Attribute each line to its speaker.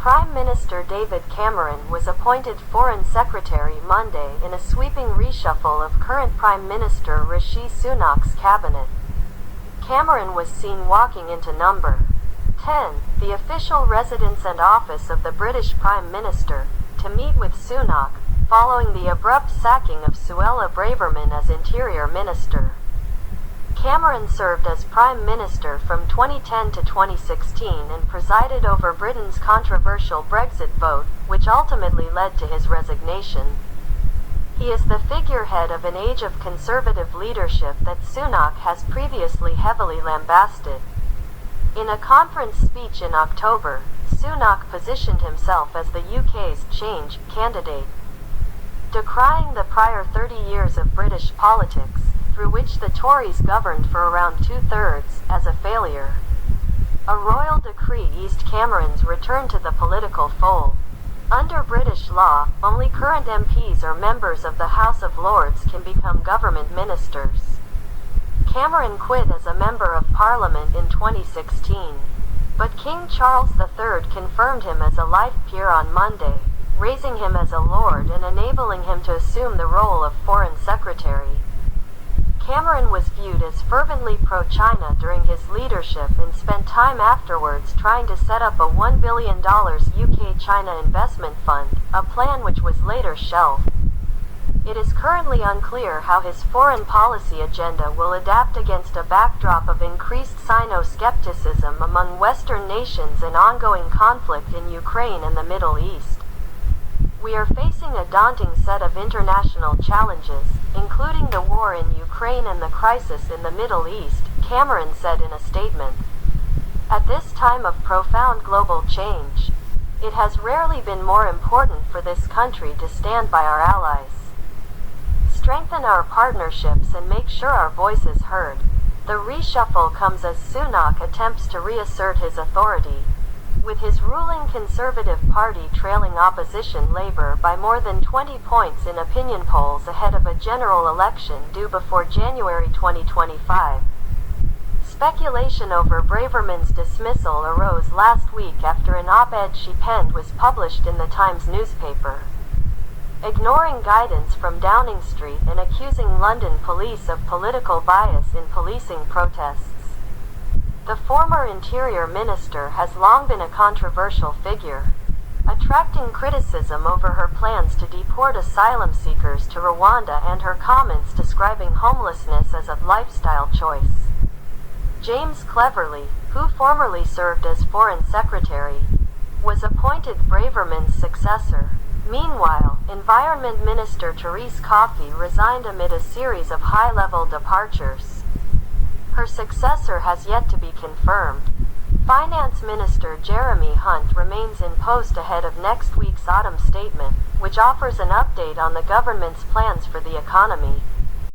Speaker 1: Prime Minister David Cameron was appointed Foreign Secretary Monday in a sweeping reshuffle of current Prime Minister Rishi Sunak's cabinet. Cameron was seen walking into number 10, the official residence and office of the British Prime Minister, to meet with Sunak, following the abrupt sacking of Suella Braverman as Interior Minister. Cameron served as Prime Minister from 2010 to 2016 and presided over Britain's controversial Brexit vote, which ultimately led to his resignation. He is the figurehead of an age of conservative leadership that Sunak has previously heavily lambasted. In a conference speech in October, Sunak positioned himself as the UK's change candidate, decrying the prior 30 years of British politics, through which the Tories governed for around two-thirds, as a failure. A royal decree eased Cameron's return to the political fold. Under British law, only current MPs or members of the House of Lords can become government ministers. Cameron quit as a Member of Parliament in 2016. But King Charles III confirmed him as a life peer on Monday, raising him as a Lord and enabling him to assume the role of Foreign Secretary. Cameron was viewed as fervently pro-China during his leadership and spent time afterwards trying to set up a $1 billion UK-China investment fund, a plan which was later shelved. It is currently unclear how his foreign policy agenda will adapt against a backdrop of increased Sino-skepticism among Western nations and ongoing conflict in Ukraine and the Middle East. We are facing a daunting set of international challenges, including the war in Ukraine and the crisis in the Middle East, Cameron said in a statement. At this time of profound global change, it has rarely been more important for this country to stand by our allies, strengthen our partnerships and make sure our voice is heard. The reshuffle comes as Sunak attempts to reassert his authority, with his ruling Conservative Party trailing opposition Labour by more than 20 points in opinion polls ahead of a general election due before January 2025. Speculation over Braverman's dismissal arose last week after an op-ed she penned was published in the Times newspaper, ignoring guidance from Downing Street and accusing London police of political bias in policing protests. The former Interior Minister has long been a controversial figure, attracting criticism over her plans to deport asylum seekers to Rwanda and her comments describing homelessness as a lifestyle choice. James Cleverly, who formerly served as Foreign Secretary, was appointed Braverman's successor. Meanwhile, Environment Minister Therese Coffey resigned amid a series of high-level departures. Her successor has yet to be confirmed. Finance Minister Jeremy Hunt remains in post ahead of next week's autumn statement, which offers an update on the government's plans for the economy.